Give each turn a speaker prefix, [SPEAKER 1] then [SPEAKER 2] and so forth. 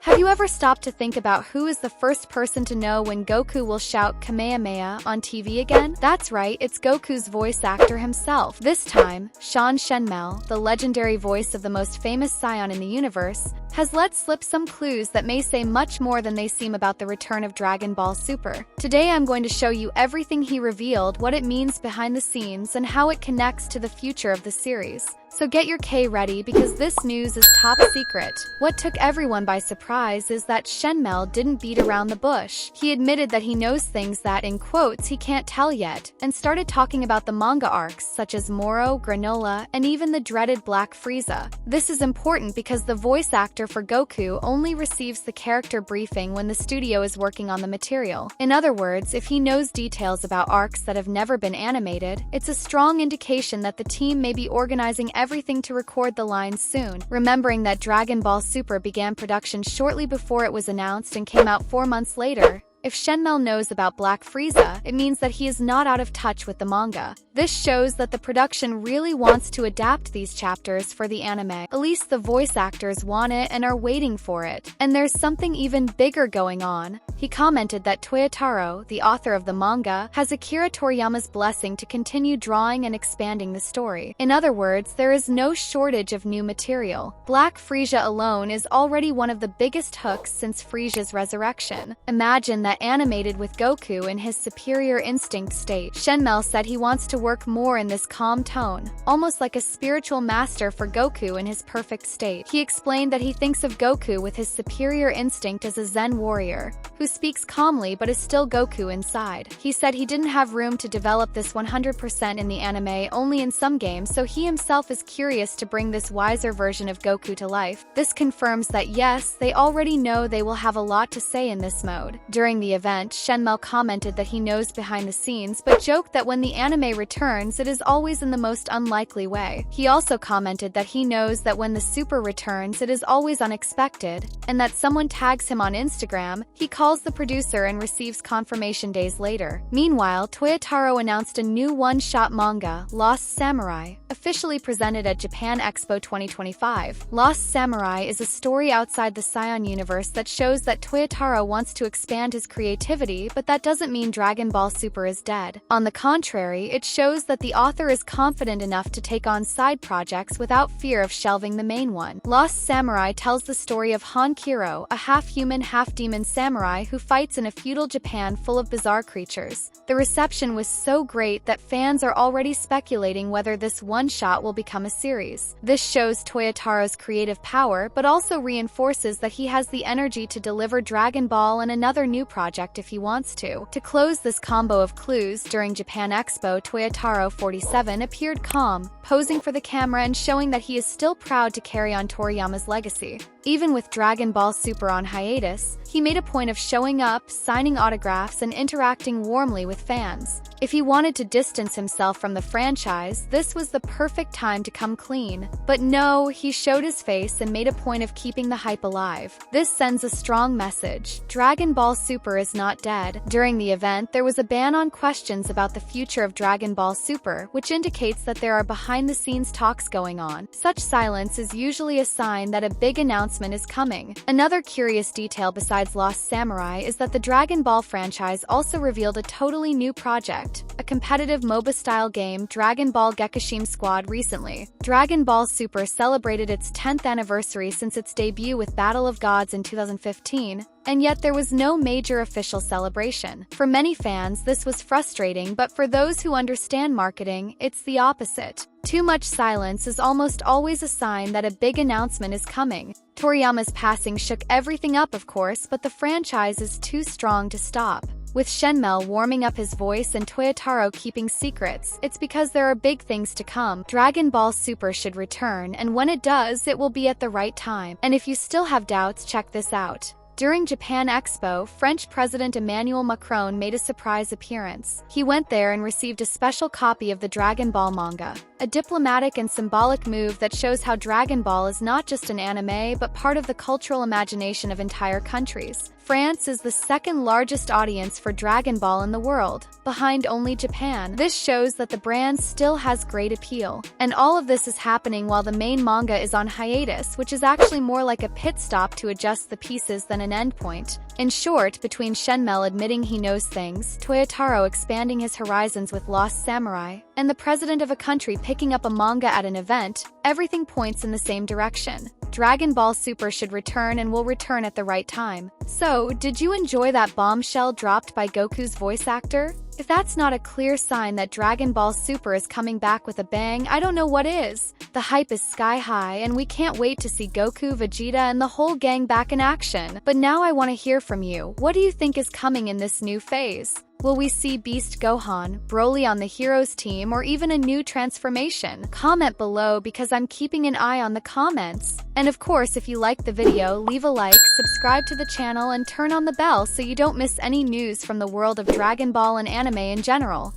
[SPEAKER 1] Have you ever stopped to think about who is the first person to know when Goku will shout Kamehameha on TV again? That's right, it's Goku's voice actor himself. This time, Sean Shenmel, the legendary voice of the most famous Saiyan in the universe, has let slip some clues that may say much more than they seem about the return of Dragon Ball Super. Today I'm going to show you everything he revealed, what it means behind the scenes, and how it connects to the future of the series. So get your K ready because this news is top secret. What took everyone by surprise is that Shenmel didn't beat around the bush. He admitted that he knows things that, in quotes, he can't tell yet, and started talking about the manga arcs such as Moro, Granola, and even the dreaded Black Frieza. This is important because the voice actor for Goku only receives the character briefing when the studio is working on the material. In other words, if he knows details about arcs that have never been animated, it's a strong indication that the team may be organizing everything to record the lines soon. Remembering that Dragon Ball Super began production shortly before it was announced and came out 4 months later, if Shenmel knows about Black Frieza, it means that he is not out of touch with the manga. This shows that the production really wants to adapt these chapters for the anime. At least the voice actors want it and are waiting for it. And there's something even bigger going on. He commented that Toyotaro, the author of the manga, has Akira Toriyama's blessing to continue drawing and expanding the story. In other words, there is no shortage of new material. Black Frieza alone is already one of the biggest hooks since Frieza's resurrection. Imagine that animated with Goku in his superior instinct state. Shenmel said he wants to work more in this calm tone, almost like a spiritual master for Goku in his perfect state. He explained that he thinks of Goku with his superior instinct as a Zen warrior, who speaks calmly but is still Goku inside. He said he didn't have room to develop this 100% in the anime, only in some games, so he himself is curious to bring this wiser version of Goku to life. This confirms that yes, they already know they will have a lot to say in this mode. During the event, Shenmel commented that he knows behind the scenes, but joked that when the anime returns, it is always in the most unlikely way. He also commented that he knows that when the Super returns, it is always unexpected, and that someone tags him on Instagram, he calls the producer and receives confirmation days later. Meanwhile, Toyotaro announced a new one-shot manga, Lost Samurai, officially presented at Japan Expo 2025. Lost Samurai is a story outside the Saiyan universe that shows that Toyotaro wants to expand his creativity, but that doesn't mean Dragon Ball Super is dead. On the contrary, it shows that the author is confident enough to take on side projects without fear of shelving the main one. Lost Samurai tells the story of Hankiro, a half-human, half-demon samurai who fights in a feudal Japan full of bizarre creatures. The reception was so great that fans are already speculating whether this one-shot will become a series. This shows Toyotaro's creative power, but also reinforces that he has the energy to deliver Dragon Ball and another new project if he wants to. To close this combo of clues, during Japan Expo, Toyotaro 47 appeared calm, posing for the camera and showing that he is still proud to carry on Toriyama's legacy. Even with Dragon Ball Super on hiatus, he made a point of showing up, signing autographs, and interacting warmly with fans. If he wanted to distance himself from the franchise, this was the perfect time to come clean. But no, he showed his face and made a point of keeping the hype alive. This sends a strong message. Dragon Ball Super is not dead. During the event, there was a ban on questions about the future of Dragon Ball Super, which indicates that there are behind-the-scenes talks going on. Such silence is usually a sign that a big announcement is coming. Another curious detail besides Lost Samurai is that the Dragon Ball franchise also revealed a totally new project, a competitive MOBA-style game, Dragon Ball Gekishime Squad, recently. Dragon Ball Super celebrated its 10th anniversary since its debut with Battle of Gods in 2015, and yet there was no major official celebration. For many fans, this was frustrating, but for those who understand marketing, it's the opposite. Too much silence is almost always a sign that a big announcement is coming. Toriyama's passing shook everything up, of course, but the franchise is too strong to stop. With Shenmel warming up his voice and Toyotaro keeping secrets, it's because there are big things to come. Dragon Ball Super should return, and when it does, it will be at the right time. And if you still have doubts, check this out. During Japan Expo, French President Emmanuel Macron made a surprise appearance. He went there and received a special copy of the Dragon Ball manga. a diplomatic and symbolic move that shows how Dragon Ball is not just an anime but part of the cultural imagination of entire countries. France is the second largest audience for Dragon Ball in the world, behind only Japan. This shows that the brand still has great appeal. And all of this is happening while the main manga is on hiatus, which is actually more like a pit stop to adjust the pieces than an endpoint. In short, between Shenmue admitting he knows things, Toyotaro expanding his horizons with Lost Samurai, and the president of a country picking up a manga at an event, everything points in the same direction. Dragon Ball Super should return and will return at the right time. So, did you enjoy that bombshell dropped by Goku's voice actor? If that's not a clear sign that Dragon Ball Super is coming back with a bang, I don't know what is. The hype is sky high, and we can't wait to see Goku, Vegeta, and the whole gang back in action. But now I want to hear from you. What do you think is coming in this new phase? Will we see Beast Gohan, Broly on the Heroes team, or even a new transformation? Comment below because I'm keeping an eye on the comments. And of course, if you liked the video, leave a like, subscribe to the channel, and turn on the bell so you don't miss any news from the world of Dragon Ball and anime in general.